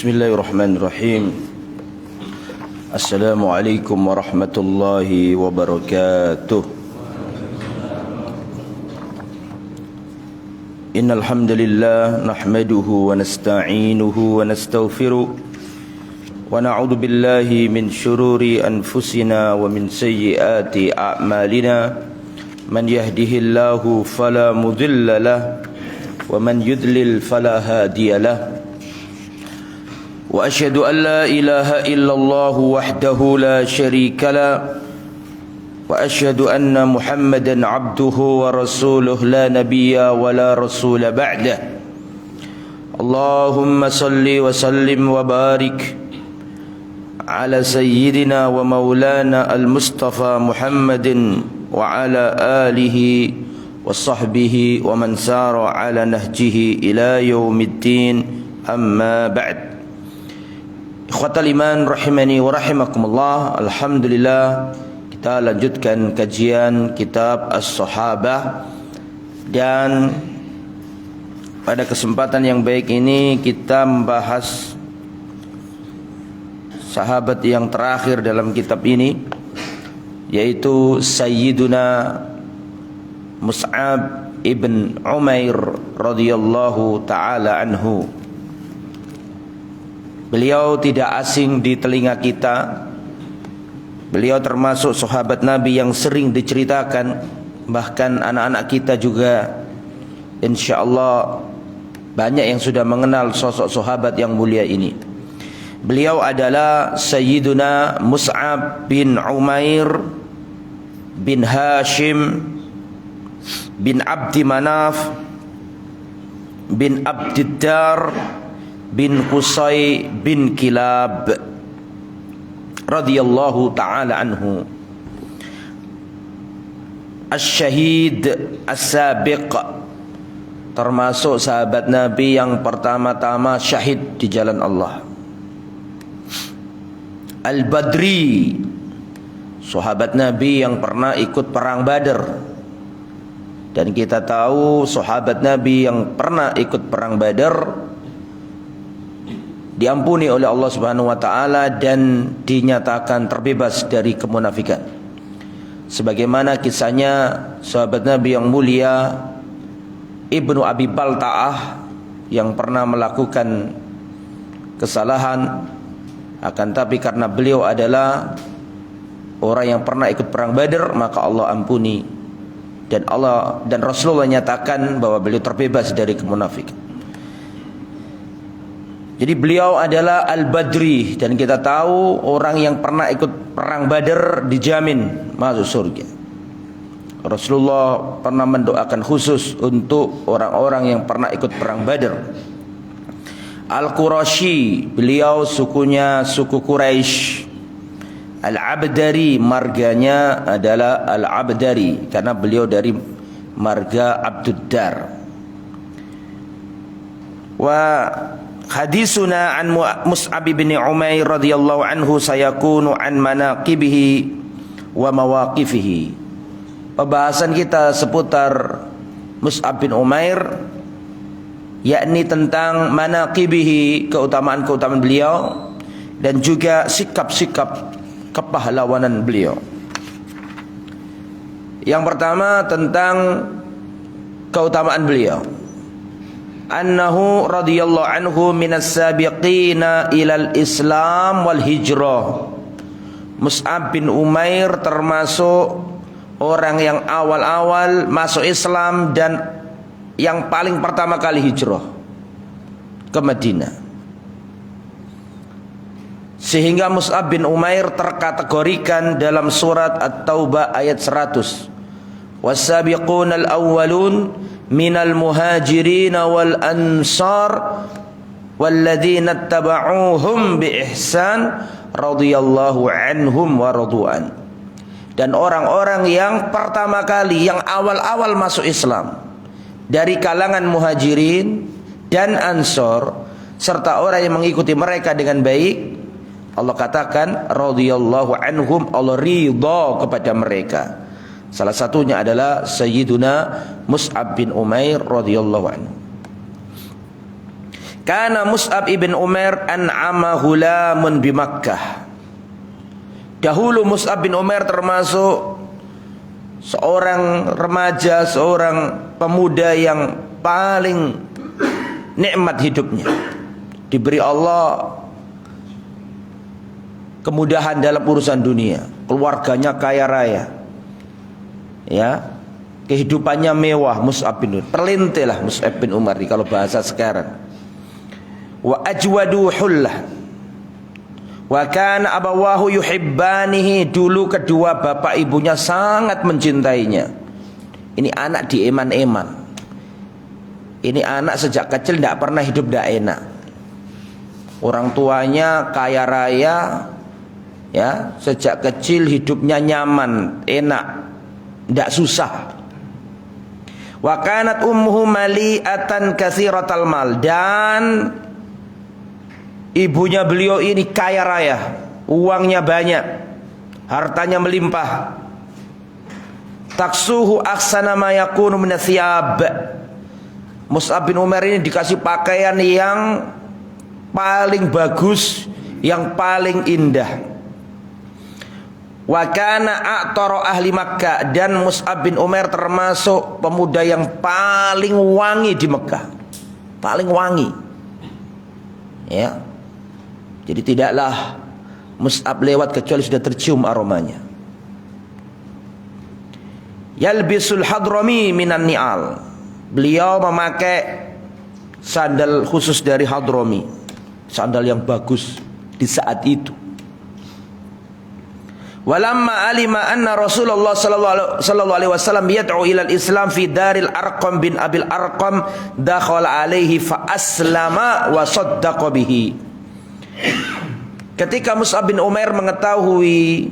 Bismillahirrahmanirrahim. Assalamualaikum warahmatullahi wabarakatuh. Innal hamdalillah nahmaduhu wa nasta'inuhu wa nastaghfiruh wa na'udzu billahi min shururi anfusina wa min sayyiati a'malina. Man yahdihillahu fala mudilla lahu wa man yudlil fala hadiya lahu. وأشهد أن لا إله إلا الله وحده لا شريك له وأشهد أن محمدا عبده ورسوله لا نبي ولا رسول بعده. اللهم صل وسلم وبارك على سيدنا ومولانا المصطفى محمد وعلى آله وصحبه ومن سار على نهجه إلى يوم الدين. أما بعد. Ikhwatal iman rahimani wa rahimakumullah. Alhamdulillah, kita lanjutkan kajian kitab As-Sahabah, dan pada kesempatan yang baik ini kita membahas sahabat yang terakhir dalam kitab ini, yaitu Sayyiduna Mus'ab ibn Umair radhiyallahu ta'ala anhu. Beliau tidak asing di telinga kita. Beliau termasuk sahabat Nabi yang sering diceritakan. Bahkan anak-anak kita juga insyaallah banyak yang sudah mengenal sosok sahabat yang mulia ini. Beliau adalah Sayyiduna Mus'ab bin Umair bin Hashim bin Abdi Manaf bin Abdiddar bin Qusay bin Kilab radhiyallahu ta'ala anhu, Asy-Syahid As-Sabiq, termasuk sahabat Nabi yang pertama-tama syahid di jalan Allah. Al-Badri, sahabat Nabi yang pernah ikut perang Badar. Dan kita tahu sahabat Nabi yang pernah ikut perang Badar diampuni oleh Allah Subhanahu wa taala dan dinyatakan terbebas dari kemunafikan. Sebagaimana kisahnya sahabat Nabi yang mulia Ibnu Abi Balta'ah yang pernah melakukan kesalahan, akan tapi karena beliau adalah orang yang pernah ikut perang Badar, maka Allah ampuni, dan Allah dan Rasulullah nyatakan bahwa beliau terbebas dari kemunafikan. Jadi beliau adalah Al-Badri, dan kita tahu orang yang pernah ikut perang Badar dijamin masuk surga. Rasulullah pernah mendoakan khusus untuk orang-orang yang pernah ikut perang Badar. Al-Qurashi, beliau sukunya suku Quraisy. Al-Abdari, marganya adalah Al-Abdari karena beliau dari marga Abduddar. Wa hadisuna an Mus'ab bin Umair radhiyallahu anhu sayakunu an manaqibihi wa mawaqifihi. Pembahasan kita seputar Mus'ab bin Umair, yakni tentang manaqibihi, keutamaan-keutamaan beliau, dan juga sikap-sikap kepahlawanan beliau. Yang pertama tentang keutamaan beliau. Annahu radhiyallahu anhu minas sabiqina ilal Islam wal hijrah. Mus'ab bin Umair termasuk orang yang awal-awal masuk Islam dan yang paling pertama kali hijrah ke Madinah. Sehingga Mus'ab bin Umair terkategorikan dalam surat At-Taubah ayat 100. Was-sabiqunal awwalun minal muhajirin wal ansar walladzina ittaba'uuhum bi ihsan radhiyallahu anhum wa radu'an. Dan orang-orang yang pertama kali, yang awal-awal masuk Islam dari kalangan muhajirin dan ansor, serta orang yang mengikuti mereka dengan baik, Allah katakan radhiyallahu anhum, Allah ridha kepada mereka. Salah satunya adalah Sayyiduna Mus'ab bin Umair radhiyallahu anhu. Kana Mus'ab ibn Umair an'ama hulamun bi Makkah. Dahulu Mus'ab bin Umair termasuk seorang remaja, seorang pemuda yang paling nikmat hidupnya. Diberi Allah kemudahan dalam urusan dunia, keluarganya kaya raya, ya, kehidupannya mewah. Mus'ab bin Umar, perlintai lah Mus'ab bin Umar kalau bahasa sekarang. Wa ajwadu hullah, wa kana abawahu yuhibbanihi, dulu kedua bapak ibunya sangat mencintainya. Ini anak dieman-eman, ini anak sejak kecil tidak pernah hidup tidak enak. Orang tuanya kaya raya, ya, sejak kecil hidupnya nyaman, enak, tidak susah. Wa kanat ummuhu mali'atan katsiratal mal, dan ibunya beliau ini kaya raya, uangnya banyak, hartanya melimpah. Taksuhu ahsana ma yakunu min thiyab. Mus'ab bin Umar ini dikasih pakaian yang paling bagus, yang paling indah. Wa kana a'tara ahli Makkah, dan Mus'ab bin Umar termasuk pemuda yang paling wangi di Mekah, paling wangi, ya. Jadi tidaklah Mus'ab lewat kecuali sudah tercium aromanya. Yalbisul hadrami minan ni'al, beliau memakai sandal khusus dari Hadrami, sandal yang bagus di saat itu. Walamma alima anna Rasulullah sallallahu alaihi wasallam yad'u ila al-Islam fi daril Arqam bin Abil Arqam, dakhala alaihi fa aslama wa saddaqa bihi. Ketika Mus'ab bin Umair mengetahui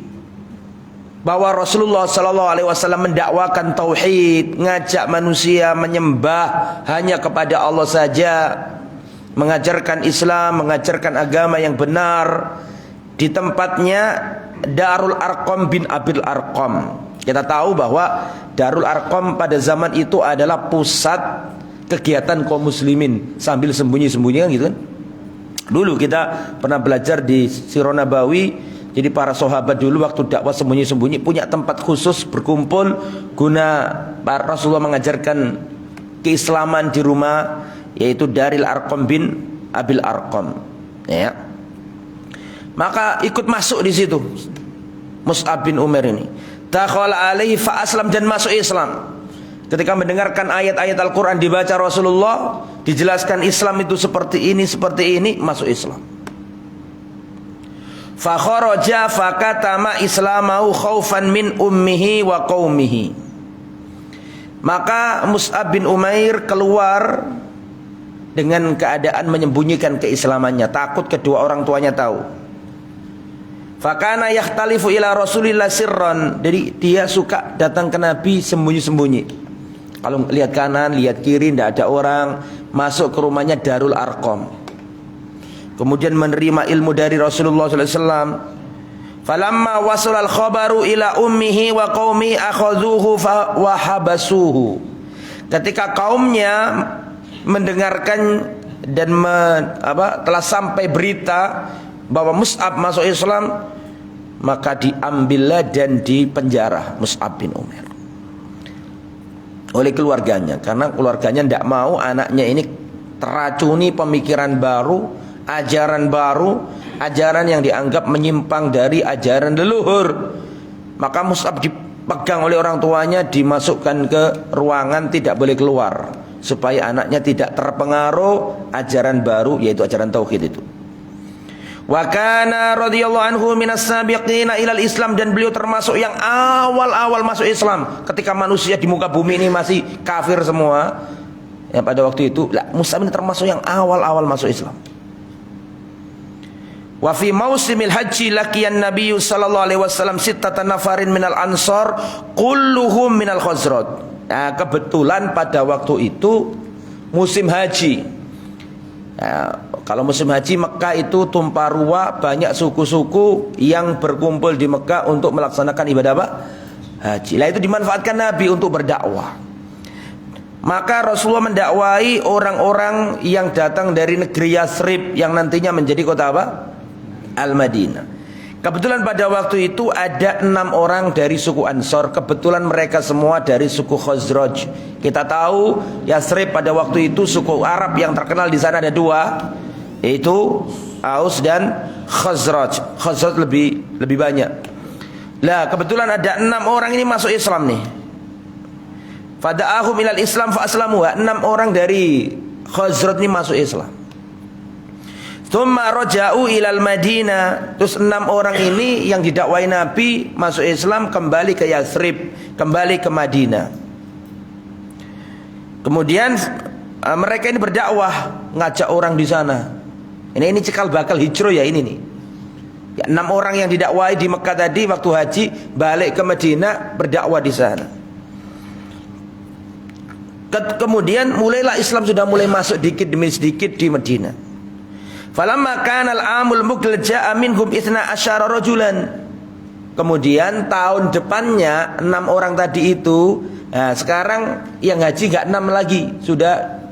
bahwa Rasulullah sallallahu alaihi wasallam mendakwakan tauhid, ngajak manusia menyembah hanya kepada Allah saja, mengajarkan Islam, mengajarkan agama yang benar di tempatnya Darul Arqam bin Abil Arqam. Kita tahu bahwa Darul Arqam pada zaman itu adalah pusat kegiatan kaum muslimin sambil sembunyi-sembunyi, kan gitu kan. Dulu kita pernah belajar di Sirah Nabawi, jadi para sahabat dulu waktu dakwah sembunyi-sembunyi punya tempat khusus berkumpul guna para Rasulullah mengajarkan keislaman di rumah, yaitu Darul Arqam bin Abil Arqam, ya. Maka ikut masuk di situ Mus'ab bin Umar ini. Dakhala alaihi fa aslam, dan masuk Islam. Ketika mendengarkan ayat-ayat Al-Quran dibaca Rasulullah, dijelaskan Islam itu seperti ini, masuk Islam. Fa kharaja fa katama islamahu khaufan min ummihi wa qaumihi. Maka Mus'ab bin Umair keluar dengan keadaan menyembunyikan keislamannya, takut kedua orang tuanya tahu. Fakana yakhtalifu ila Rasulillah sirran, jadi dia suka datang ke Nabi sembunyi-sembunyi. Kalau lihat kanan, lihat kiri, tidak ada orang, masuk ke rumahnya Darul Arqam. Kemudian menerima ilmu dari Rasulullah SAW. Falamma wasal al-khabaru ila ummihi wa qaumi akhadhuhu wa habasuhu. Ketika kaumnya mendengarkan dan telah sampai berita bahwa Mus'ab masuk Islam, maka diambillah dan dipenjara Mus'ab bin Umair oleh keluarganya, karena keluarganya tidak mau anaknya ini teracuni pemikiran baru, ajaran yang dianggap menyimpang dari ajaran leluhur. Maka Mus'ab dipegang oleh orang tuanya, dimasukkan ke ruangan, tidak boleh keluar, supaya anaknya tidak terpengaruh ajaran baru, yaitu ajaran tauhid itu. Wa kana radhiyallahu anhu minas sabiqina ilal Islam, dan beliau termasuk yang awal-awal masuk Islam ketika manusia di muka bumi ini masih kafir semua. Ya, pada waktu itu Mus'ab ini termasuk yang awal-awal masuk Islam. Wa fi mausimil haji laqiyan Nabi sallallahu alaihi wasallam sittatan nafarin minal ansar kulluhum minal Khazraj. Nah, kebetulan pada waktu itu musim haji. Nah, kalau musim haji Mekah itu tumpah ruah, banyak suku-suku yang berkumpul di Mekah untuk melaksanakan ibadah apa? Haji. Lah itu dimanfaatkan Nabi untuk berdakwah. Maka Rasulullah mendakwai orang-orang yang datang dari negeri Yathrib yang nantinya menjadi kota apa? Al-Madinah. Kebetulan pada waktu itu ada 6 orang dari suku Ansor. Kebetulan mereka semua dari suku Khazraj. Kita tahu Yathrib pada waktu itu suku Arab yang terkenal di sana ada 2, yaitu Aus dan Khazraj. Khazraj lebih banyak. Lah kebetulan ada 6 orang ini masuk Islam nih. Fada'ahum ilal Islam fa aslamu. 6 orang dari Khazraj ini masuk Islam. Tsumma raja'u ilal Madinah. Terus 6 orang ini yang didakwai Nabi masuk Islam kembali ke Yathrib, kembali ke Madinah. Kemudian mereka ini berdakwah, ngajak orang di sana. Ini cikal bakal hijrah ya ini nih. Ya, 6 orang yang didakwai di Mekah tadi waktu haji balik ke Madinah berdakwah di sana. Kemudian mulailah Islam sudah mulai masuk dikit demi sedikit di Madinah. Falamma kana al-amul muqbil ja'a minhum 12 rajulan. Kemudian tahun depannya 6 orang tadi itu, nah sekarang yang haji enggak 6 lagi, sudah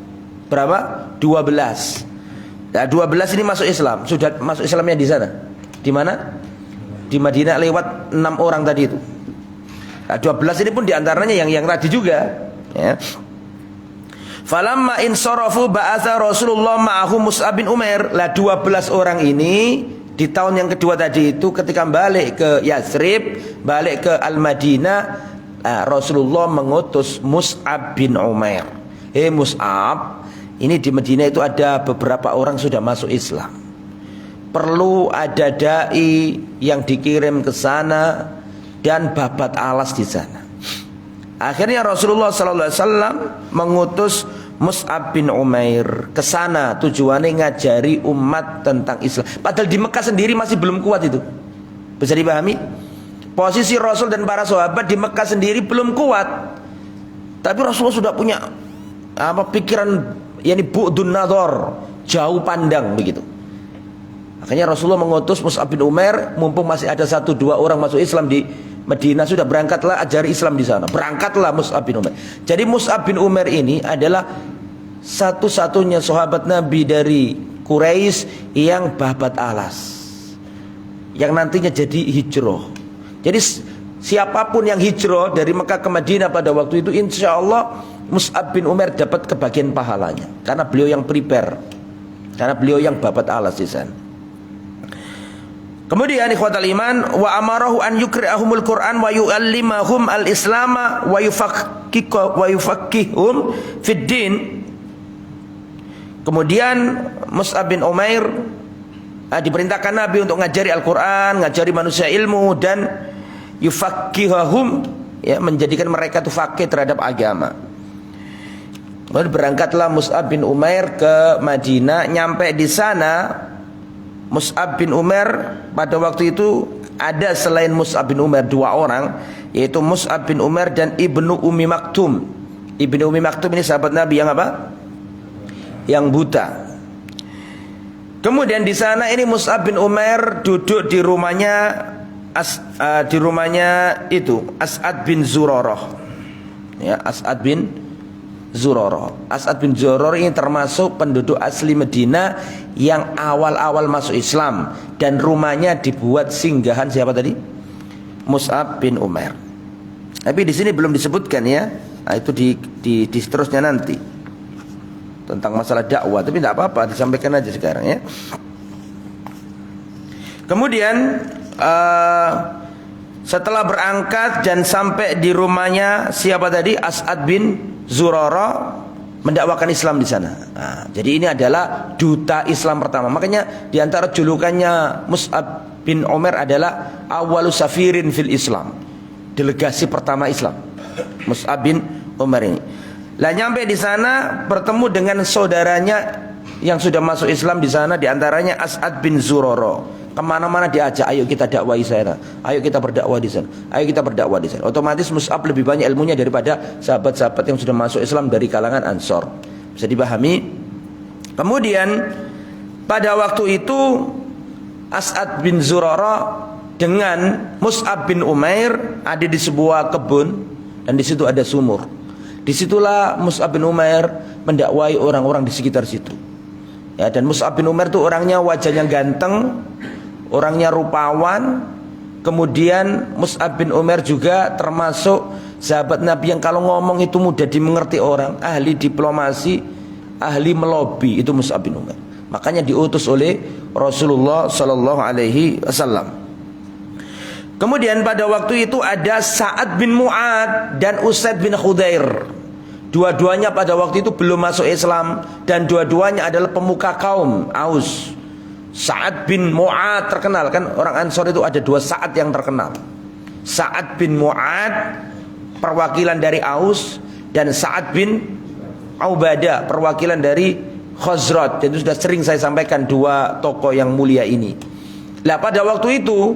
berapa? 12. Nah, 12 ini masuk Islam, sudah masuk Islamnya di sana. Di mana? Di Madinah lewat 6 orang tadi itu. Nah, 12 ini pun diantaranya yang tadi juga, ya. Falamma insarafu ba'atha Rasulullah ma'ahu Mus'ab bin Umair. Lah 12 orang ini di tahun yang kedua tadi itu ketika balik ke Yathrib, balik ke Al-Madinah, Rasulullah mengutus Mus'ab bin Umair. Mus'ab, ini di Madinah itu ada beberapa orang sudah masuk Islam. Perlu ada dai yang dikirim ke sana dan babat alas di sana. Akhirnya Rasulullah SAW mengutus Mus'ab bin Umair ke sana, tujuannya ngajari umat tentang Islam. Padahal di Mekah sendiri masih belum kuat itu. Bisa dipahami? Posisi Rasul dan para sahabat di Mekah sendiri belum kuat. Tapi Rasulullah sudah punya pikiran yakni bu'dun nadhar, jauh pandang begitu. Akhirnya Rasulullah mengutus Mus'ab bin Umair, mumpung masih ada 1-2 orang masuk Islam di Madinah, sudah berangkatlah ajari Islam di sana. Berangkatlah Mus'ab bin Umair. Jadi Mus'ab bin Umair ini adalah satu-satunya sahabat Nabi dari Quraisy yang babat alas, yang nantinya jadi hijrah. Jadi siapapun yang hijrah dari Mekah ke Madinah pada waktu itu, insya Allah Mus'ab bin Umair dapat kebagian pahalanya, karena beliau yang prepare, karena beliau yang babat alas di sana. Kemudian ikhwatal iman, wa amarahu an yukri'ahumul Qur'an wa yu'allimahum al-islama wa yufaqqihum fid din. Kemudian Mus'ab bin Umair diperintahkan Nabi untuk ngajari Al-Qur'an, ngajari manusia ilmu, dan yufaqqihahum, ya, menjadikan mereka itu faqih terhadap agama. Kemudian berangkatlah Mus'ab bin Umair ke Madinah. Nyampe di sana Mus'ab bin Umair pada waktu itu ada selain Mus'ab bin Umair 2 orang, yaitu Mus'ab bin Umair dan Ibnu Ummi Maktum. Ibnu Ummi Maktum ini sahabat Nabi yang apa? Yang buta. Kemudian di sana ini Mus'ab bin Umair duduk di rumahnya itu As'ad bin Zurarah. Ya, As'ad bin Zurarah. As'ad bin Zurarah ini termasuk penduduk asli Madinah yang awal-awal masuk Islam, dan rumahnya dibuat singgahan siapa tadi? Mus'ab bin Umair. Tapi di sini belum disebutkan ya. Nah, itu di seterusnya nanti tentang masalah dakwah, tapi tidak apa-apa, disampaikan aja sekarang ya. Kemudian setelah berangkat dan sampai di rumahnya siapa tadi? As'ad bin Zurarah, mendakwakan Islam di sana. Nah, jadi ini adalah duta Islam pertama. Makanya di antara julukannya Mus'ab bin Umair adalah awwalus safirin fil Islam, delegasi pertama Islam. Mus'ab bin Umair ini. Lah nyampe di sana bertemu dengan saudaranya yang sudah masuk Islam di sana, di antaranya As'ad bin Zurarah. Kemana-mana diajak, ayo kita dakwah di sana, ayo kita berdakwah di sana, ayo kita berdakwah di sana. Otomatis Mus'ab lebih banyak ilmunya daripada sahabat-sahabat yang sudah masuk Islam dari kalangan Ansor. Bisa dipahami? Kemudian pada waktu itu As'ad bin Zurarah dengan Mus'ab bin Umair ada di sebuah kebun, dan di situ ada sumur. Disitulah Mus'ab bin Umair mendakwai orang-orang di sekitar situ. Ya, dan Mus'ab bin Umair itu orangnya wajahnya ganteng, orangnya rupawan. Kemudian Mus'ab bin Umair juga termasuk sahabat Nabi yang kalau ngomong itu mudah dimengerti orang, ahli diplomasi, ahli melobi, itu Mus'ab bin Umair. Makanya diutus oleh Rasulullah sallallahu alaihi wasallam. Kemudian pada waktu itu ada Sa'ad bin Mu'ad dan Usaid bin Khudair. Dua-duanya pada waktu itu belum masuk Islam dan dua-duanya adalah pemuka kaum Aus. Sa'ad bin Mu'ad terkenal kan, orang Ansor itu ada dua Sa'ad yang terkenal. Sa'ad bin Mu'ad perwakilan dari Aus, dan Sa'ad bin Ubadah perwakilan dari Khazraj. Dan itu sudah sering saya sampaikan dua tokoh yang mulia ini. Nah pada waktu itu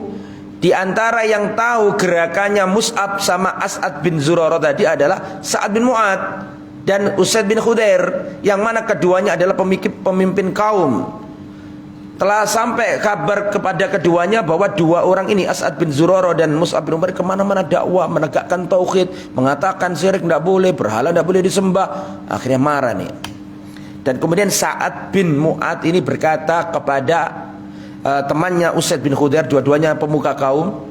di antara yang tahu gerakannya Mus'ab sama As'ad bin Zurarah tadi adalah Sa'ad bin Mu'ad dan Usaid bin Khudair, yang mana keduanya adalah pemimpin kaum. Telah sampai kabar kepada keduanya bahwa dua orang ini, As'ad bin Zurarah dan Mus'ab bin Umair, kemana-mana dakwah, menegakkan tauhid, mengatakan syirik tidak boleh, berhala tidak boleh disembah. Akhirnya marah nih. Dan kemudian Sa'ad bin Mu'ad ini berkata kepada temannya Usaid bin Khudair, dua-duanya pemuka kaum,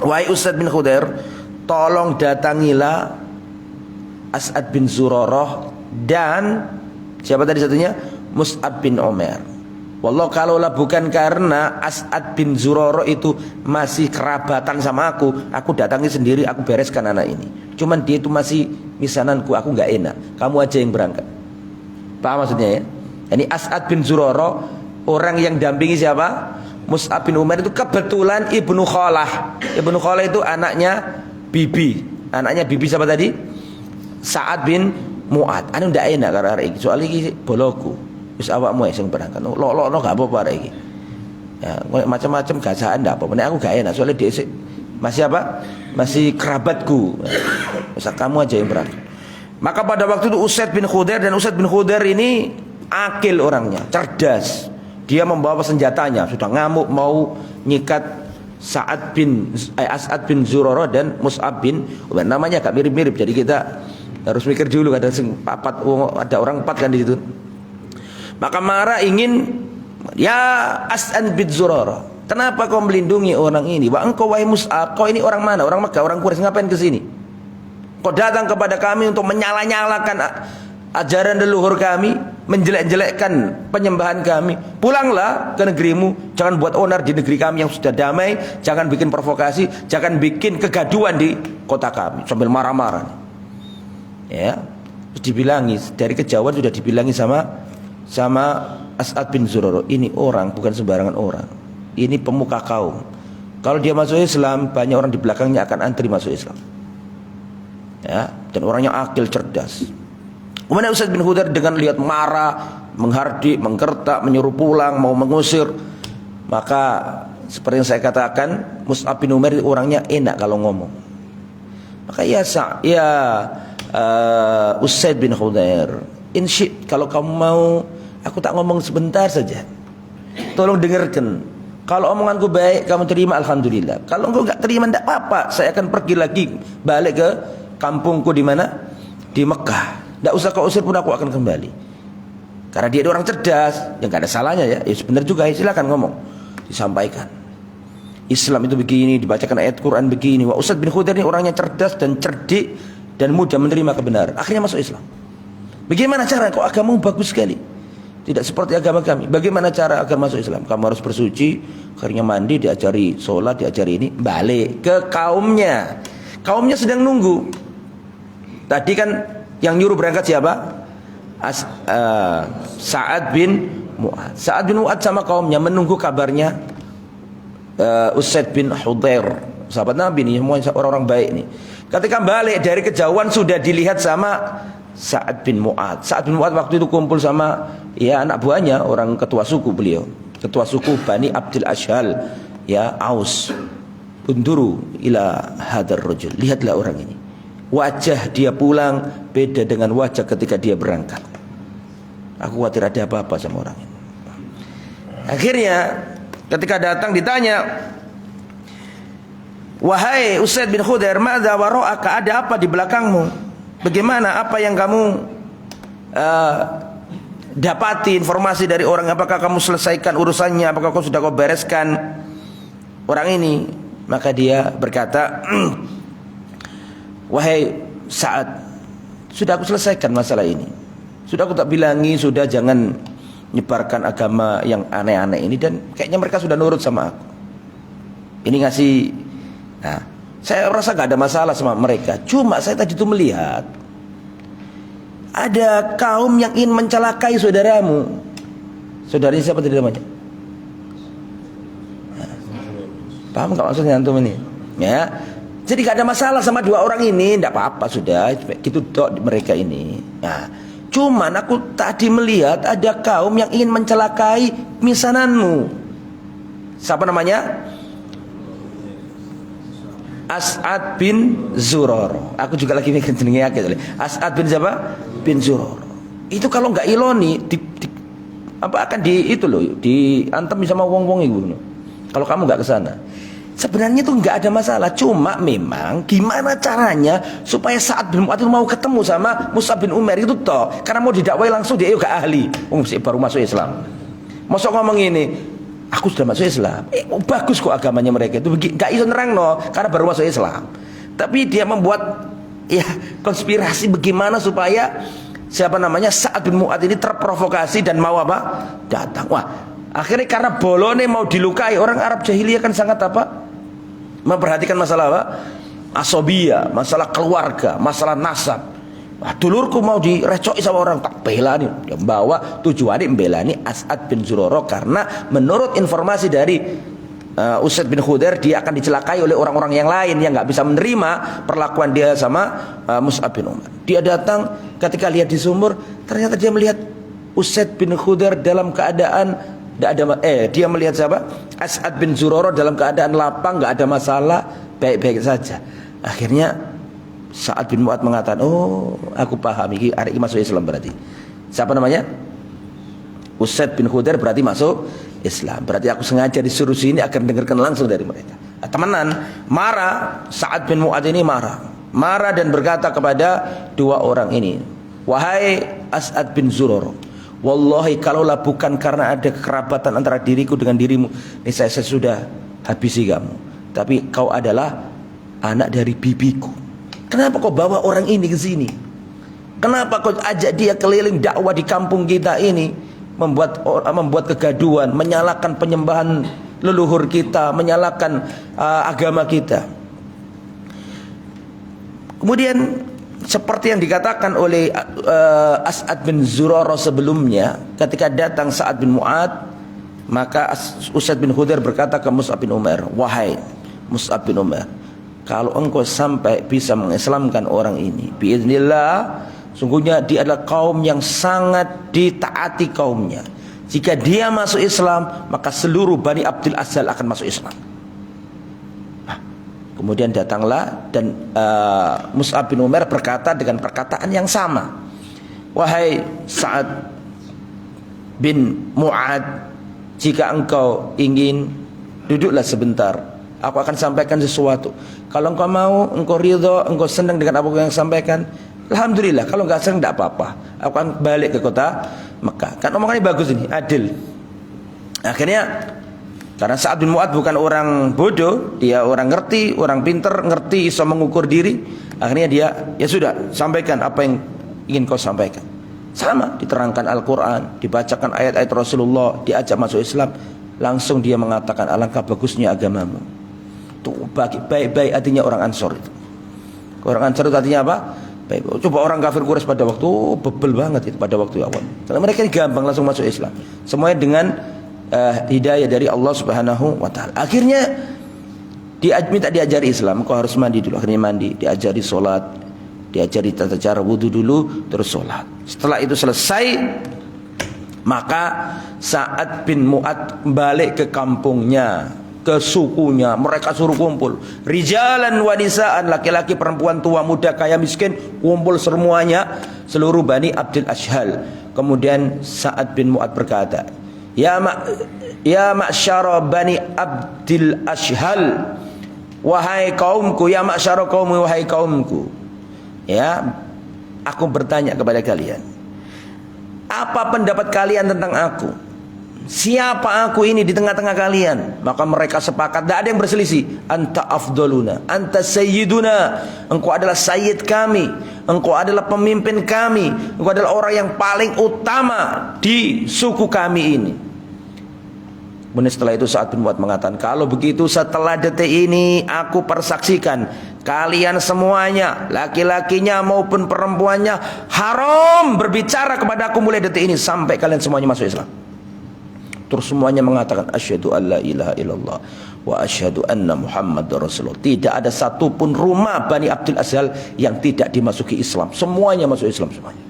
wahai Usaid bin Khudair, tolong datangilah As'ad bin Zurarah dan siapa tadi satunya, Mus'ab bin Umair. Wallah, kalaulah bukan karena As'ad bin Zurarah itu masih kerabatan sama aku datangi sendiri, aku bereskan anak ini. Cuman dia itu masih misananku, aku nggak enak, kamu aja yang berangkat. Paham maksudnya ya? Ini As'ad bin Zurarah, orang yang dampingi siapa? Mus'ab bin Umair itu kebetulan Ibnu Khalah. Ibnu Khalah itu anaknya Bibi. Anaknya Bibi siapa tadi? Sa'ad bin Mu'ad. Anu ndak enak karo arek iki. Soal iki boloku. Wis awakmu sing berangkat. Lo gak apa-apa arek iki. Ya, macam-macam gasakan ndak apa-apa. Nek aku gak enak soalnya dia masih apa? Masih kerabatku. Wis kamu aja yang berangkat. Maka pada waktu itu Usaid bin Khudair, dan Usaid bin Khudair ini akil orangnya, cerdas. Dia membawa senjatanya, sudah ngamuk mau nyikat As'ad bin Zurarah dan Mus'ab bin Umair. Namanya agak mirip-mirip, jadi kita harus mikir dulu, ada orang empat kan di situ. Maka marah ingin, ya As'ad bin Zurarah, kenapa kau melindungi orang ini? Wah engkau wahai Mus'ab, kau ini orang mana? Orang Makkah, orang Quraisy, ngapain ke sini? Kau datang kepada kami untuk menyala-nyalakan ajaran leluhur kami, menjelek-jelekkan penyembahan kami. Pulanglah ke negerimu, jangan buat onar di negeri kami yang sudah damai, jangan bikin provokasi, jangan bikin kegaduhan di kota kami. Sambil marah-marah. Ya, terus dibilangi dari kejauhan, sudah dibilangi sama As'ad bin Zurarah, ini orang bukan sembarangan orang. Ini pemuka kaum. Kalau dia masuk Islam, banyak orang di belakangnya akan antri masuk Islam. Ya, dan orangnya akil, cerdas. Kemudian Usaid bin Khudair dengan lihat marah, menghardik, menggertak, menyuruh pulang, mau mengusir. Maka seperti yang saya katakan, Mus'ab bin Umair orangnya enak kalau ngomong. Maka Usaid bin Khudair, insyid, kalau kamu mau, aku tak ngomong sebentar saja. Tolong dengarkan. Kalau omonganku baik, kamu terima, alhamdulillah. Kalau engkau enggak terima, enggak apa-apa. Saya akan pergi lagi balik ke kampungku di mana? Di Mekah. Tidak usah kau usir pun aku akan kembali. Karena dia orang cerdas, yang gak ada salahnya ya. Ya benar juga, silakan ngomong, disampaikan. Islam itu begini, dibacakan ayat Quran begini. Wah, Usaid bin Khudair ini orangnya cerdas dan cerdik dan mudah menerima kebenaran. Akhirnya masuk Islam. Bagaimana cara? Kok agamamu bagus sekali, tidak seperti agama kami. Bagaimana cara agar masuk Islam? Kamu harus bersuci, akhirnya mandi, diajari sholat, diajari ini. Balik ke kaumnya. Kaumnya sedang nunggu. Tadi kan yang nyuruh berangkat siapa? Sa'ad bin Mu'ad. Sa'ad bin Mu'ad sama kaumnya menunggu kabarnya Usaid bin Khudair, sahabat Nabi nih, semua orang-orang baik nih. Ketika balik dari kejauhan sudah dilihat sama Sa'ad bin Mu'ad. Sa'ad bin Mu'ad waktu itu kumpul sama ya anak buahnya, orang ketua suku beliau, ketua suku Bani Abdul Ashhal, ya Aus. Unduru ila hadar rajul, lihatlah orang ini. Wajah dia pulang beda dengan wajah ketika dia berangkat. Aku khawatir ada apa-apa sama orang ini. Akhirnya ketika datang ditanya, wahai Usaid bin Khudair, madza wara'aka, ada apa di belakangmu? Bagaimana apa yang kamu dapati informasi dari orang, apakah kamu selesaikan urusannya, apakah kau sudah kau bereskan orang ini? Maka dia berkata, wahai Sa'ad, sudah aku selesaikan masalah ini, sudah aku tak bilangi, sudah jangan nyebarkan agama yang aneh-aneh ini, dan kayaknya mereka sudah nurut sama aku. Ini ngasih. Nah, saya rasa gak ada masalah sama mereka. Cuma saya tadi itu melihat ada kaum yang ingin mencelakai saudaramu. Saudaranya siapa tadi namanya? Paham gak maksudnya antum ini? Ya. Jadi gak ada masalah sama dua orang ini, tidak apa-apa, sudah gitu dok mereka ini. Nah, cuman aku tadi melihat ada kaum yang ingin mencelakai misananmu. Siapa namanya? As'ad bin Zurarah. Aku juga lagi mikir jenenge akeh. As'ad bin siapa? Bin Zurarah. Itu kalau nggak iloni apa akan itu loh, diantem sama wong-wong itu. Kalau kamu nggak kesana. Sebenarnya itu nggak ada masalah, cuma memang gimana caranya supaya Sa'ad bin Mu'adz mau ketemu sama Mus'ab bin Umair itu toh, karena mau didakwai langsung dia gak ahli, baru masuk Islam. Masuk ngomong ini, aku sudah masuk Islam, bagus kok agamanya mereka itu, gak iso nerang no, karena baru masuk Islam. Tapi dia membuat ya konspirasi bagaimana supaya siapa namanya Sa'ad bin Mu'adz ini terprovokasi dan mau apa? Datang. Wah, akhirnya karena bolone mau dilukai, orang Arab jahiliyah kan sangat apa? Memperhatikan masalah apa? Asobia, masalah keluarga, masalah nasab. Wah, dulurku mau direcoki sama orang, tak bela nih. Dia membawa tujuannya membela nih As'ad bin Zurarah, karena menurut informasi dari Usaid bin Khudair, dia akan dicelakai oleh orang-orang yang lain yang nggak bisa menerima perlakuan dia sama Mus'ab bin Umair. Dia datang, ketika lihat di sumur, ternyata dia melihat Usaid bin Khudair dalam keadaan dia melihat siapa? As'ad bin Zurarah dalam keadaan lapang, nggak ada masalah, baik-baik saja. Akhirnya Sa'ad bin Mu'adz mengatakan, oh aku paham, ini hari ini masuk Islam berarti. Siapa namanya? Usaid bin Khudair berarti masuk Islam. Berarti aku sengaja disuruh sini agar dengarkan langsung dari mereka. Temenan, marah. Sa'ad bin Mu'adz ini marah dan berkata kepada dua orang ini, wahai As'ad bin Zurarah, wallahi kalaulah bukan karena ada kekerabatan antara diriku dengan dirimu, saya sudah habisi kamu. Tapi kau adalah anak dari bibiku. Kenapa kau bawa orang ini ke sini? Kenapa kau ajak dia keliling dakwah di kampung kita ini, membuat kegaduhan, menyalahkan penyembahan leluhur kita, menyalahkan agama kita. Kemudian seperti yang dikatakan oleh As'ad bin Zurarah sebelumnya, ketika datang Sa'ad bin Mu'adz, maka Usaid bin Khudair berkata ke Mus'ab bin Umair, wahai Mus'ab bin Umair, kalau engkau sampai bisa mengislamkan orang ini, biiznillah, sungguhnya dia adalah kaum yang sangat ditaati kaumnya. Jika dia masuk Islam, maka seluruh Bani Abdul Azzal akan masuk Islam. Kemudian datanglah dan Mus'ab bin Umair berkata dengan perkataan yang sama, wahai Sa'ad bin Mu'adz, jika engkau ingin duduklah sebentar, aku akan sampaikan sesuatu. Kalau engkau mau, engkau ridho, engkau senang dengan apa yang saya sampaikan, alhamdulillah. Kalau enggak senang, tidak apa-apa, aku akan balik ke kota Mekah. Kan omongannya bagus ini, adil. Akhirnya karena Sa'ad bin Mu'adz bukan orang bodoh, dia orang ngerti, orang pinter, ngerti, bisa mengukur diri. Akhirnya dia, ya sudah, sampaikan apa yang ingin kau sampaikan. Sama, diterangkan Al-Quran, dibacakan ayat-ayat Rasulullah, diajak masuk Islam. Langsung dia mengatakan, alangkah bagusnya agamamu. Itu baik-baik artinya orang Ansor itu. Orang Ansor itu artinya apa? Baik. Coba orang kafir Quraisy pada waktu bebel banget itu pada waktu awal. Karena mereka ini gampang langsung masuk Islam. Semuanya dengan hidayah dari Allah Subhanahu wa taala. Akhirnya minta diajari Islam, kau harus mandi dulu. Akhirnya mandi, diajari sholat, diajari tata cara wudu dulu, terus sholat. Setelah itu selesai, maka Sa'ad bin Mu'adz balik ke kampungnya, ke sukunya. Mereka suruh kumpul, rijalan wa nisaan, laki-laki, perempuan, tua, muda, kaya, miskin, kumpul semuanya, seluruh Bani Abdul Ashhal. Kemudian Sa'ad bin Mu'adz berkata, Ya ma'syara Bani Abdil Ashhal, wahai kaumku, ya ma'syara kaum, wahai kaumku. Ya, Aku bertanya kepada kalian, apa pendapat kalian tentang aku? Siapa aku ini di tengah-tengah kalian? Maka mereka sepakat, tidak ada yang berselisih. Anta afdoluna, anta sayyiduna. Engkau adalah sayyid kami, engkau adalah pemimpin kami, engkau adalah orang yang paling utama di suku kami ini. Kemudian setelah itu Sa'ad bin Mu'adz mengatakan, kalau begitu setelah detik ini aku persaksikan, kalian semuanya, laki-lakinya maupun perempuannya, haram berbicara kepada aku mulai detik ini sampai kalian semuanya masuk Islam. Terus semuanya mengatakan asyhadu alla ilaha illallah wa asyhadu anna Muhammadar Rasulullah. Tidak ada satupun rumah Bani Abdul Ashhal yang tidak dimasuki Islam. Semuanya masuk Islam semuanya.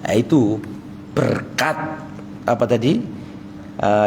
Nah, itu berkat apa tadi?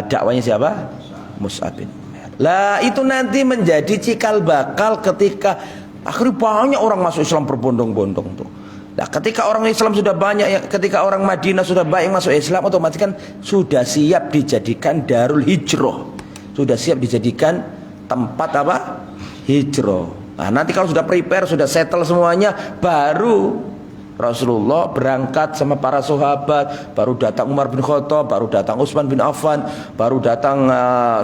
Dakwanya siapa? Mus'ab bin Umair. Lah itu nanti menjadi cikal bakal ketika akhirnya banyak orang masuk Islam berbondong-bondong tuh. Nah, ketika orang Islam sudah banyak, ketika orang Madinah sudah banyak masuk Islam, otomatis kan sudah siap dijadikan darul hijrah, sudah siap dijadikan tempat apa? Hijrah. Nah, nanti kalau sudah prepare, sudah settle semuanya, baru Rasulullah berangkat sama para sahabat, baru datang Umar bin Khattab, baru datang Utsman bin Affan, baru datang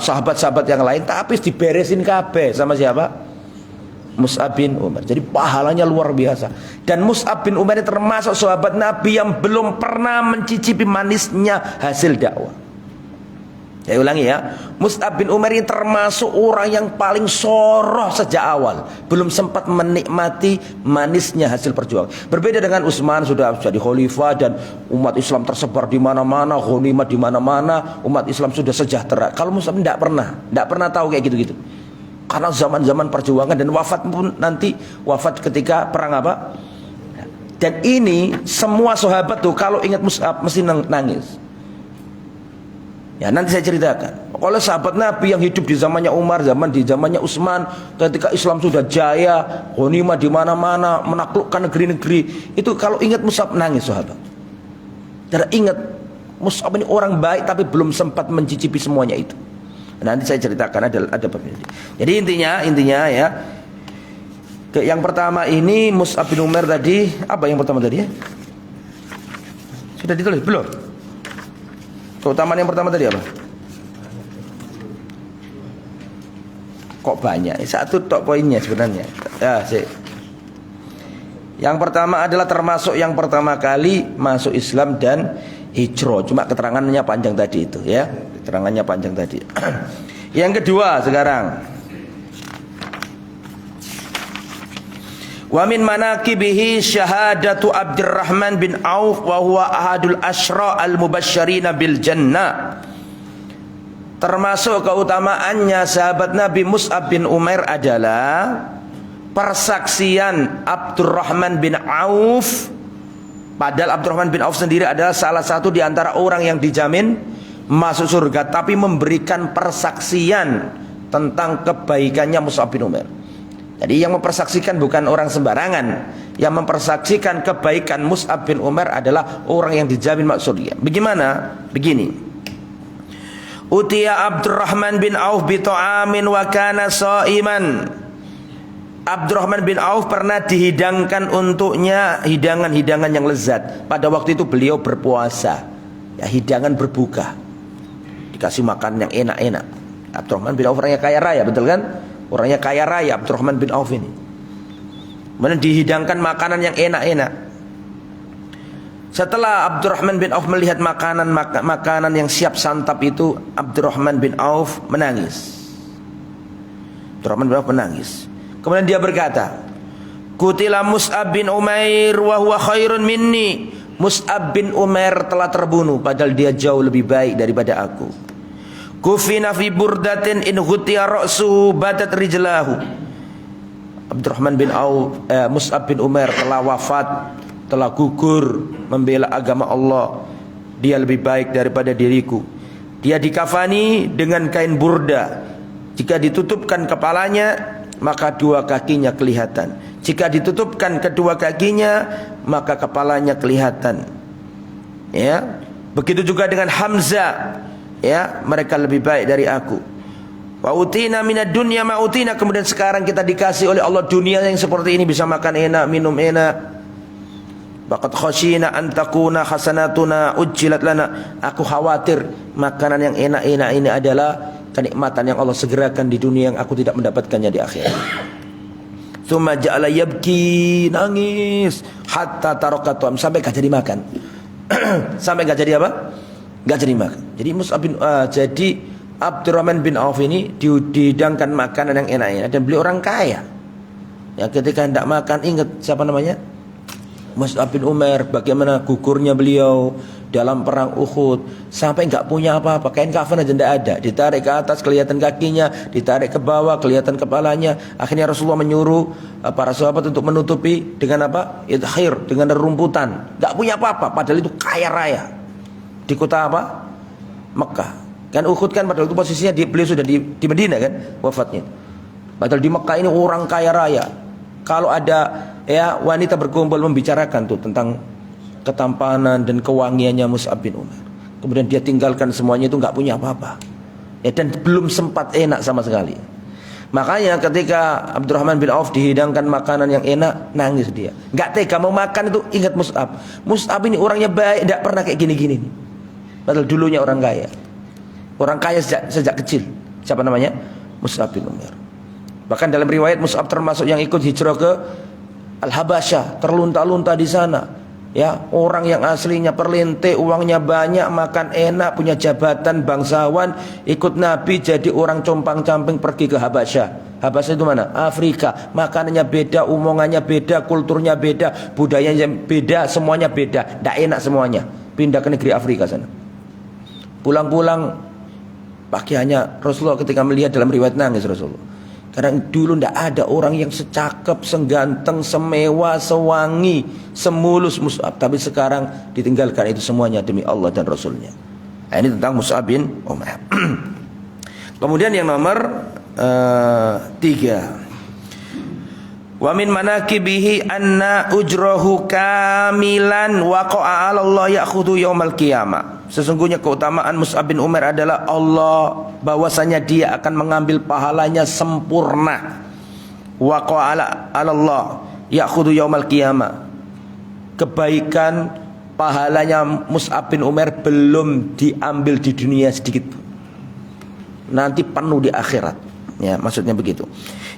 sahabat-sahabat yang lain, tapi diberesin kabeh sama siapa? Mus'ab bin Umair. Jadi pahalanya luar biasa. Dan Mus'ab bin Umair termasuk sahabat Nabi yang belum pernah mencicipi manisnya hasil dakwah. Saya ulangi ya, Mus'ab bin Umair ini termasuk orang yang paling soroh sejak awal, belum sempat menikmati manisnya hasil perjuangan. Berbeda dengan Utsman, sudah jadi khalifah dan umat Islam tersebar di mana-mana, ghanimah di mana-mana, umat Islam sudah sejahtera. Kalau Mus'ab tidak pernah tahu kayak gitu-gitu. Karena zaman-zaman perjuangan dan wafat pun nanti wafat ketika perang apa? Dan ini semua sahabat tuh kalau ingat Mus'ab mesti nangis. Ya nanti saya ceritakan. Kalau sahabat Nabi yang hidup di zamannya Umar, di zamannya Utsman, ketika Islam sudah jaya, ghanimah di mana-mana, menaklukkan negeri-negeri, itu kalau ingat Mus'ab nangis sahabat. Karena ingat Mus'ab ini orang baik tapi belum sempat mencicipi semuanya itu. Nanti saya ceritakan ada berbeda. Jadi intinya ya. Yang pertama ini Mus'ab bin Umair tadi, apa yang pertama tadi ya? Sudah ditulis belum? Keutamaan yang pertama tadi apa? Kok banyak? Satu tok poinnya sebenarnya. Ya, sih. Yang pertama adalah termasuk yang pertama kali masuk Islam dan hijrah. Cuma keterangannya panjang tadi itu ya. Keterangannya panjang tadi. Yang kedua sekarang, wa min manaqibihi syahadatu Abdurrahman bin Auf wa huwa ahadul asyra al mubasysyirina bil jannah. Termasuk keutamaannya sahabat Nabi Mus'ab bin Umair adalah persaksian Abdurrahman bin Auf. Padahal Abdurrahman bin Auf sendiri adalah salah satu di antara orang yang dijamin masuk surga, tapi memberikan persaksian tentang kebaikannya Mus'ab bin Umair. Jadi yang mempersaksikan bukan orang sembarangan. Yang mempersaksikan kebaikan Mus'ab bin Umair adalah orang yang dijamin masuk surga. Bagaimana? Begini. Utiya Abdurrahman bin Auf bi ta'amin wa kana sha'iman. Abdurrahman bin Auf pernah dihidangkan untuknya hidangan-hidangan yang lezat. Pada waktu itu beliau berpuasa. Ya, hidangan berbuka. Dikasih makan yang enak-enak. Abdurrahman bin Auf orangnya kaya raya, betul kan? Orangnya kaya raya Abdurrahman bin Auf ini. Kemudian dihidangkan makanan yang enak-enak. Setelah Abdurrahman bin Auf melihat makanan yang siap santap itu, Abdurrahman bin Auf menangis. Abdurrahman bin Auf menangis. Kemudian dia berkata, "Qutila Mus'ab bin Umair wa huwa khairun minni." Mus'ab bin Umair telah terbunuh padahal dia jauh lebih baik daripada aku. Kufina fi burdatin in ghutiya ra'suhu badat rijlahu. Abdurrahman bin Auf, Mus'ab bin Umair telah wafat, telah gugur membela agama Allah. Dia lebih baik daripada diriku. Dia dikafani dengan kain burda. Jika ditutupkan kepalanya, maka dua kakinya kelihatan. Jika ditutupkan kedua kakinya, maka kepalanya kelihatan. Ya, begitu juga dengan Hamzah. Ya, mereka lebih baik dari aku. Wa utina minad dunya ma utina. Kemudian sekarang kita dikasih oleh Allah dunia yang seperti ini, bisa makan enak, minum enak. Waqad khasyina an takuna hasanatuna ujjilat lana. Aku khawatir makanan yang enak-enak ini adalah kenikmatan yang Allah segerakan di dunia yang aku tidak mendapatkannya di akhirat. Tsumma ja'ala yabki, nangis hatta tarakatu, sampai gak jadi makan. Sampai gak jadi apa? Gak jadi makan. Jadi jadi Abdurrahman bin Auf ini dihidangkan makanan yang enak-enak dan beliau orang kaya. Ya, ketika hendak makan ingat siapa namanya? Mus'ab bin Umair, bagaimana gugurnya beliau dalam perang Uhud sampai nggak punya apa-apa, kain kafan aja ndak ada, ditarik ke atas kelihatan kakinya, ditarik ke bawah kelihatan kepalanya. Akhirnya Rasulullah menyuruh para sahabat untuk menutupi dengan apa? Idkhir, dengan rumputan. Nggak punya apa-apa, padahal itu kaya raya di kota apa? Mekah. Kan Uhud kan padahal itu posisinya beliau sudah di Medina kan wafatnya. Padahal di Mekah ini orang kaya raya. Kalau ada ya wanita berkumpul membicarakan tuh tentang ketampanan dan kewangiannya Mus'ab bin Umair. Kemudian dia tinggalkan semuanya itu nggak punya apa-apa. Ya, dan belum sempat enak sama sekali. Makanya ketika Abdurrahman bin Auf dihidangkan makanan yang enak, nangis dia. Nggak tega mau makan itu, ingat Mus'ab. Mus'ab ini orangnya baik, tidak pernah kayak gini-gini. Padahal dulunya orang kaya. Orang kaya sejak kecil. Siapa namanya? Mus'ab bin Umair. Bahkan dalam riwayat Mus'ab termasuk yang ikut hijrah ke Al-Habasyah, terlunta-lunta di sana. Ya, orang yang aslinya perlente, uangnya banyak, makan enak, punya jabatan bangsawan, ikut Nabi jadi orang compang-camping pergi ke Habasyah. Habasyah itu mana? Afrika. Makanannya beda, omongannya beda, kulturnya beda, budayanya beda, semuanya beda. Tidak enak semuanya. Pindah ke negeri Afrika sana. Pulang-pulang pakaiannya Rasulullah ketika melihat dalam riwayat nangis Rasulullah. Karena dulu tidak ada orang yang secakep, seganteng, semewah, sewangi, semulus Mus'ab. Tapi sekarang ditinggalkan itu semuanya demi Allah dan Rasulnya. Nah, ini tentang Mus'ab bin Umair. Kemudian yang nomor 3. Wa min manakibihi anna ujrahu kamilan waqa'a 'ala Allah ya'khudhu yaumal qiyamah. Sesungguhnya keutamaan Mus'ab bin Umair adalah Allah bahwasanya dia akan mengambil pahalanya sempurna. Waqa'a 'ala Allah ya'khudhu yaumal qiyamah. Kebaikan pahalanya Mus'ab bin Umair belum diambil di dunia sedikit. Nanti penuh di akhirat. Ya, maksudnya begitu.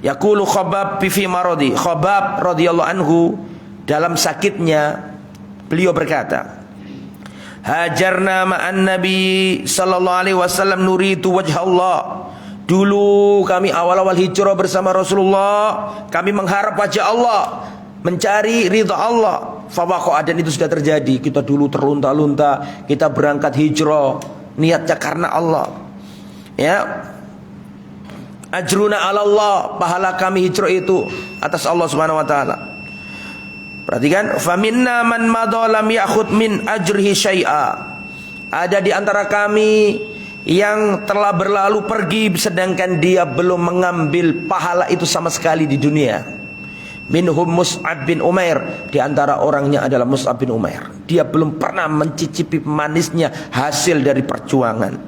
Yaqulu Khabbab fi maradi. Khabbab radhiyallahu anhu dalam sakitnya beliau berkata, hajarna ma'an Nabi sallallahu alaihi wasallam nuridu wajh Allah. Dulu kami awal-awal hijrah bersama Rasulullah, kami mengharap wajah Allah, mencari ridha Allah. Fawaqa'a, dan itu sudah terjadi. Kita dulu terlunta-lunta, kita berangkat hijrah niatnya karena Allah. Ya. Ajruna 'ala Allah, pahala kami hijrah itu atas Allah Subhanahu wa taala. Perhatikan, faminna man madha lam ya'khud min ajrihi syai'a. Ada di antara kami yang telah berlalu pergi sedangkan dia belum mengambil pahala itu sama sekali di dunia. Minhum Mus'ab bin Umair, di antara orangnya adalah Mus'ab bin Umair. Dia belum pernah mencicipi manisnya hasil dari perjuangan.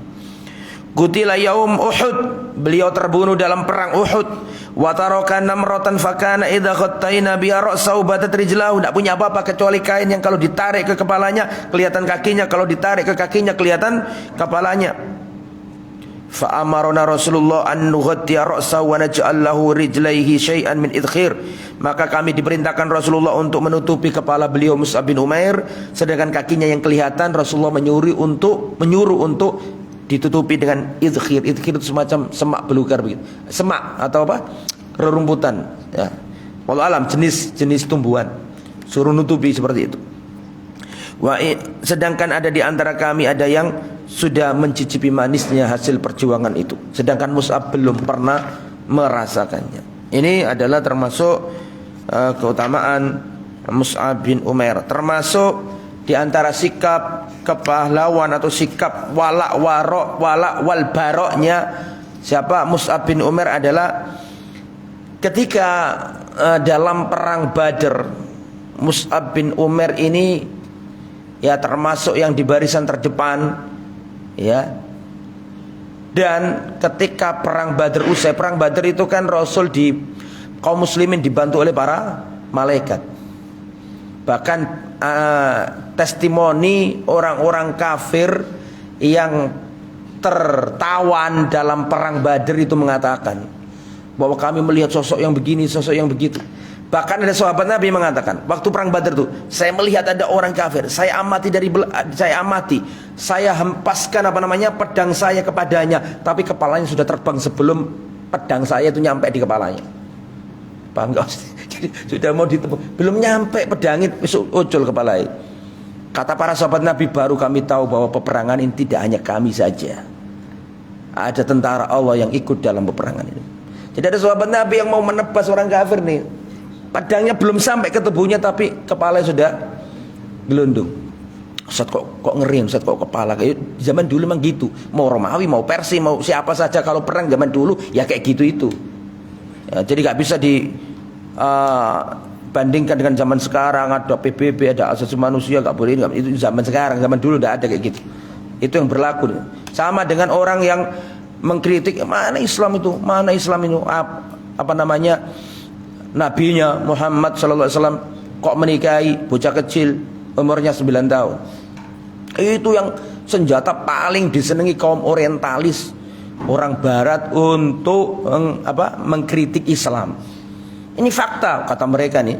Qutila yaum Uhud, beliau terbunuh dalam perang Uhud. Wa taraka namratan fakana idza ghattayna biha ra'sahu batat rijlahu. Tidak punya apa-apa kecuali kain yang kalau ditarik ke kepalanya kelihatan kakinya, kalau ditarik ke kakinya kelihatan kepalanya. Fa amarna Rasulullah an nughattiya ra'sahu wa naj'al lahu rijlaihi syai'an min idkhir. Maka kami diperintahkan Rasulullah untuk menutupi kepala beliau Mus'ab bin Umair, sedangkan kakinya yang kelihatan Rasulullah menyuruh untuk ditutupi dengan idkhir. Idkhir itu semacam semak belukar begitu. Semak atau apa? Rerumputan, ya. Wallahu alam, jenis tumbuhan. Suruh nutupi seperti itu. Sedangkan ada di antara kami ada yang sudah mencicipi manisnya hasil perjuangan itu, sedangkan Mus'ab belum pernah merasakannya. Ini adalah termasuk keutamaan Mus'ab bin Umair, termasuk di antara sikap kepahlawan atau sikap wala wal baroknya siapa Mus'ab bin Umair adalah ketika dalam perang Badr. Mus'ab bin Umair ini ya termasuk yang di barisan terdepan, ya. Dan ketika perang Badr usai, perang Badr itu kan Rasul kaum muslimin dibantu oleh para malaikat. Bahkan testimoni orang-orang kafir yang tertawan dalam perang Badar itu mengatakan bahwa kami melihat sosok yang begini, sosok yang begitu. Bahkan ada sahabat Nabi mengatakan, waktu perang Badar itu, saya melihat ada orang kafir, saya amati, saya hempaskan pedang saya kepadanya, tapi kepalanya sudah terbang sebelum pedang saya itu nyampe di kepalanya. Paham nggak? Jadi sudah mau ditepuk, belum nyampe pedangnya ucul kepalanya. Kata para sahabat Nabi, baru kami tahu bahwa peperangan ini tidak hanya kami saja, ada tentara Allah yang ikut dalam peperangan ini. Jadi ada sahabat Nabi yang mau menebas orang kafir nih, pedangnya belum sampai ke tubuhnya tapi kepalanya sudah gelundung. Ustaz kok ngeri, Ustaz kok kepala kayak zaman dulu memang gitu. Mau Romawi, mau Persia, mau siapa saja kalau perang zaman dulu ya kayak gitu itu. Ya, jadi nggak bisa bandingkan dengan zaman sekarang, ada PBB, ada asasi manusia, nggak boleh. Itu zaman sekarang, zaman dulu nggak ada kayak gitu. Itu yang berlaku. Sama dengan orang yang mengkritik, mana Islam itu, nabinya Muhammad SAW kok menikahi bocah kecil umurnya 9 tahun. Itu yang senjata paling disenangi kaum orientalis, orang barat untuk mengkritik Islam. Ini fakta kata mereka nih.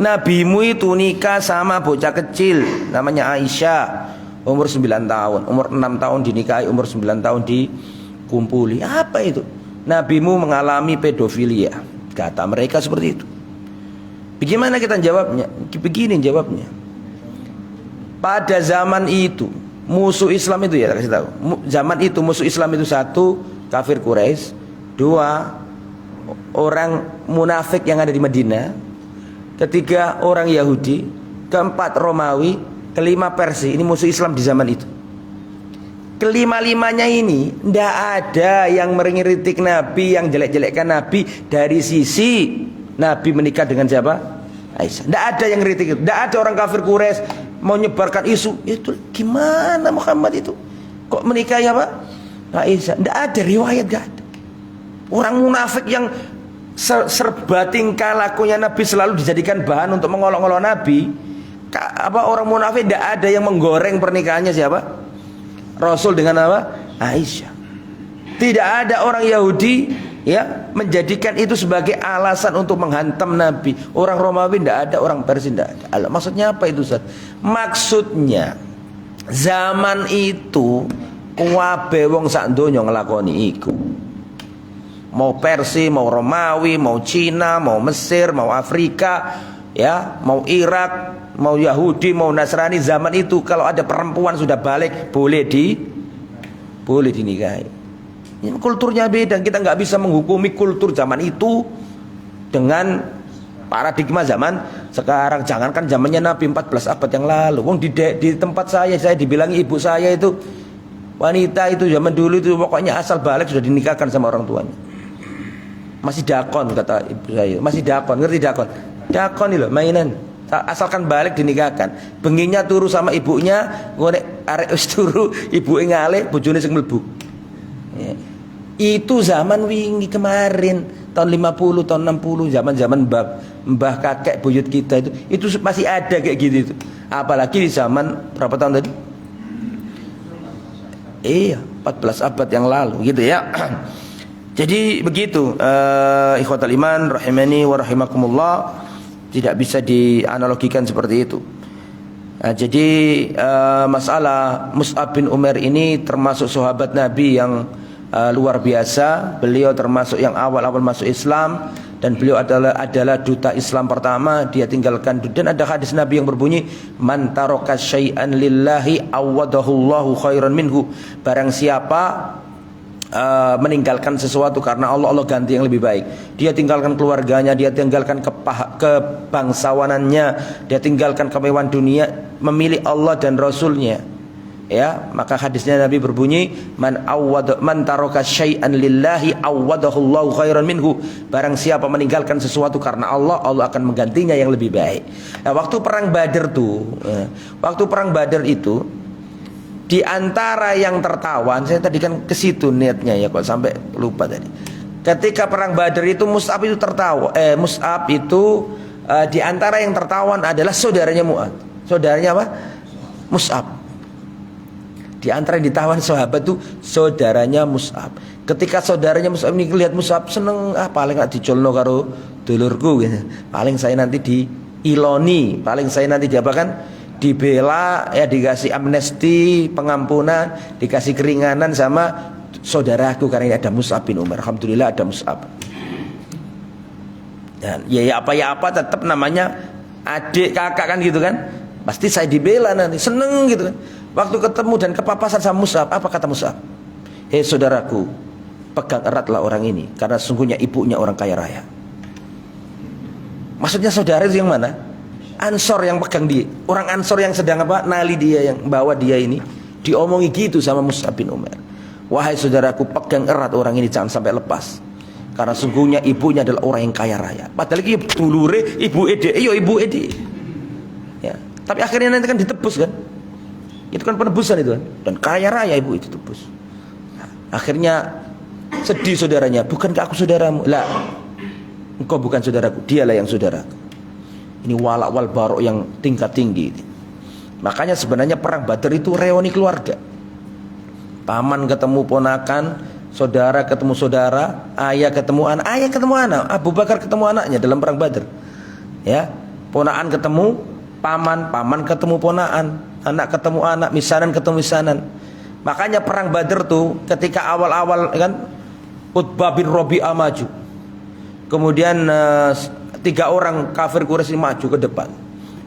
Nabimu itu nikah sama bocah kecil namanya Aisyah, umur 9 tahun, umur 6 tahun dinikahi, umur 9 tahun dikumpuli. Apa itu? Nabimu mengalami pedofilia. Kata mereka seperti itu. Bagaimana kita jawabnya? Begini jawabnya. Pada zaman itu musuh Islam itu, ya kasih tahu. Zaman itu musuh Islam itu, satu, kafir Quraisy, dua, orang munafik yang ada di Madinah, ketiga, orang Yahudi, keempat, Romawi, kelima, Persia. Ini musuh Islam di zaman itu. Kelima-limanya ini tidak ada yang mengkritik Nabi, yang jelek-jelekkan Nabi dari sisi Nabi menikah dengan siapa? Aisyah. Tidak ada yang kritik itu. Tidak ada orang kafir Quraisy mau menyebarkan isu itu. Gimana Muhammad itu kok menikahi apa? Aisyah. Tidak ada riwayat, tidak ada. Orang munafik yang serba tingkah lakunya Nabi selalu dijadikan bahan untuk mengolok-olok Nabi. Orang munafik tidak ada yang menggoreng pernikahannya siapa? Rasul dengan apa? Aisyah. Tidak ada orang Yahudi ya menjadikan itu sebagai alasan untuk menghantam Nabi. Orang Romawi tidak ada, orang Persia tidak ada. Maksudnya apa itu, Ustaz? Maksudnya zaman itu kuwabe wong sak donya nglakoni iku. Mau Persia, mau Romawi, mau Cina, mau Mesir, mau Afrika, ya, mau Irak, mau Yahudi, mau Nasrani, zaman itu kalau ada perempuan sudah balik boleh dinikahi. Ini kulturnya beda. Kita nggak bisa menghukumi kultur zaman itu dengan paradigma zaman sekarang. Jangankan zamannya Nabi 14 abad yang lalu. Wong di tempat saya dibilangi ibu saya itu wanita itu zaman dulu itu pokoknya asal balik sudah dinikahkan sama orang tuanya. Masih dakon kata ibu saya. Masih dakon, ngerti dakon? Dakon itu mainan. Asalkan balik dinikahkan. Benginya turu sama ibunya, ngorek arek wis turu, ibuke ngalih, bojone sing mlebu. Ya. Itu zaman wingi kemarin, tahun 50, tahun 60, zaman-zaman mbah kakek buyut kita itu masih ada kayak gitu itu. Apalagi di zaman berapa tahun tadi? Iya, 14 abad yang lalu gitu ya. Jadi begitu, ikhwatal iman rahimani wa rahimakumullah. Tidak bisa dianalogikan seperti itu. Nah, jadi masalah Mus'ab bin Umair ini termasuk sahabat Nabi yang luar biasa. Beliau termasuk yang awal-awal masuk Islam dan beliau adalah duta Islam pertama. Dia tinggalkan, dan ada hadis Nabi yang berbunyi, man taraka syai'an lillahi awadahullahu khairan minhu. Barang siapa meninggalkan sesuatu karena Allah, Allah ganti yang lebih baik. Dia tinggalkan keluarganya, dia tinggalkan kebangsawanannya, dia tinggalkan kemewahan dunia, memilih Allah dan Rasulnya. Ya, maka hadisnya Nabi berbunyi, man taraka syai'an lillahi awadahullahu khairan minhu. Barang siapa meninggalkan sesuatu karena Allah, Allah akan menggantinya yang lebih baik. Nah, waktu perang Badar itu di antara yang tertawan, saya tadi kan ke situ niatnya ya, kok sampai lupa tadi. Ketika perang Badar itu Mus'ab itu tertawa, Mus'ab itu Di antara yang tertawan adalah saudaranya Mu'ad. Saudaranya apa? Mus'ab. Di antara yang ditawan sahabat itu saudaranya Mus'ab. Ketika saudaranya Mus'ab ini lihat Mus'ab seneng, paling gak dicolno karo dulurku gitu. Paling saya nanti diiloni, paling saya nanti diapakan? Dibela, ya dikasih amnesti, pengampunan, dikasih keringanan sama saudaraku karena ada Mus'ab bin Umar. Alhamdulillah ada Mus'ab. Dan ya apa tetap namanya adik kakak kan gitu kan. Pasti saya dibela nanti, seneng gitu kan. Waktu ketemu dan kepapasan sama Mus'ab, apa kata Mus'ab? Hei saudaraku, pegang eratlah orang ini, karena sungguhnya ibunya orang kaya raya. Maksudnya saudara itu yang mana? Ansor yang pegang dia. Orang Ansor yang sedang apa? Nali dia, yang bawa dia ini. Diomongi gitu sama Mus'ab bin Umar. Wahai saudaraku, pegang erat orang ini, jangan sampai lepas. Karena sungguhnya ibunya adalah orang yang kaya raya. Padahal ini dulure ibu Ede, ibu Ede. Ya. Tapi akhirnya nanti kan ditebus kan? Itu kan penebusan itu kan. Dan kaya raya ibu itu tebus. Nah, akhirnya sedih saudaranya. Bukankah aku saudaramu? Lah, engkau bukan saudaraku, dialah yang saudaraku. Ini walak wal barok yang tingkat tinggi. Makanya sebenarnya perang Badar itu reuni keluarga. Paman ketemu ponakan, saudara ketemu saudara, ayah ketemu anak, Abu Bakar ketemu anaknya dalam perang Badar. Ya, ponakan ketemu paman, paman ketemu ponakan, anak ketemu anak, misanan ketemu misanan. Makanya perang Badar tuh ketika awal-awal kan Utbah bin Rabi'ah maju. Kemudian 3 orang kafir Quraisy maju ke depan.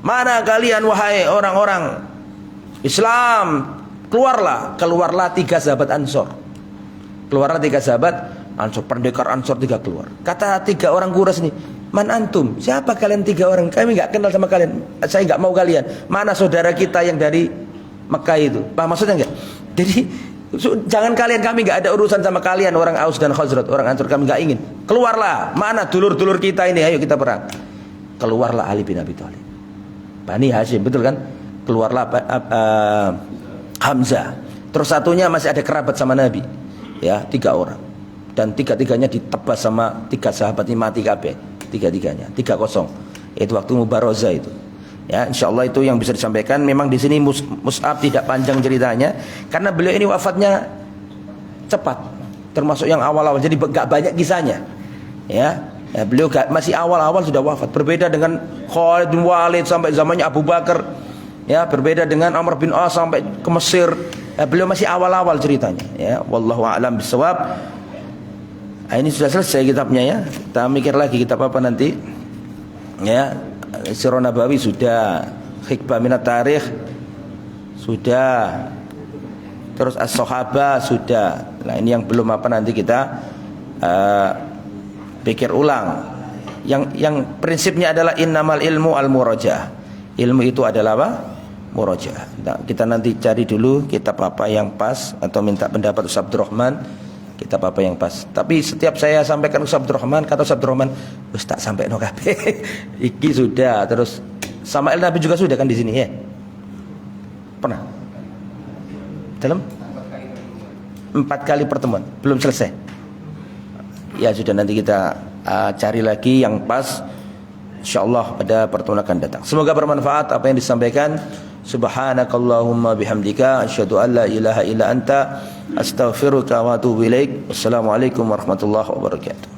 Mana kalian wahai orang-orang Islam? Keluarlah 3 sahabat Ansor. Keluarlah 3 sahabat Ansor, pendekar Ansor 3 keluar. Kata 3 orang Quraisy ini, "Man antum? Siapa kalian 3 orang? Kami enggak kenal sama kalian. Saya enggak mau kalian. Mana saudara kita yang dari Mekah itu?" Paham maksudnya enggak? Jadi jangan kalian, kami enggak ada urusan sama kalian orang Aus dan Khazraj, orang Ansor, kami enggak ingin. Keluarlah. Mana dulur-dulur kita ini? Ayo kita perang. Keluarlah Ali bin Abi Thalib. Bani Hashim, betul kan? Keluarlah Hamzah. Terus satunya masih ada kerabat sama Nabi. Ya, 3 orang. Dan 3-3-nya ditebas sama 3 sahabat ini, mati kabeh. 3-3-nya, 3-0. Itu waktu Mubarozah itu. Ya, insyaallah itu yang bisa disampaikan. Memang di sini Mus'ab tidak panjang ceritanya karena beliau ini wafatnya cepat. Termasuk yang awal-awal. Jadi enggak banyak kisahnya. Ya, beliau masih awal-awal sudah wafat. Berbeda dengan Khalid bin Walid sampai zamannya Abu Bakar. Ya, berbeda dengan Amr bin As sampai ke Mesir. Beliau masih awal-awal ceritanya. Ya, wallahu a'lam bishawab. Ini sudah selesai kitabnya ya. Kita mikir lagi kitab apa nanti. Ya, Sirah Nabawi sudah, Hikbah Minat Tarikh sudah, terus As-Sahabah sudah. Nah, ini yang belum apa nanti kita pikir ulang. Yang prinsipnya adalah innamal ilmu al-murajaah. Ilmu itu adalah apa? Murajaah. Nah, kita nanti cari dulu kitab apa yang pas atau minta pendapat Ustaz Abdurrahman, kitab apa yang pas. Tapi setiap saya sampaikan Ustaz Abdurrahman, kata Ustaz Abdurrahman, "Wis tak sampai no kabeh." Iki sudah, terus Samail Nabi juga sudah kan di sini ya. Pernah? Dalam 4 kali pertemuan, belum selesai. Ya sudah, nanti kita cari lagi yang pas. InsyaAllah pada pertemuan akan datang. Semoga bermanfaat apa yang disampaikan. Subhanakallahumma bihamdika asyhadu an la ilaha illa anta astaghfiruka wa atubu ilaik. Wassalamualaikum warahmatullahi wabarakatuh.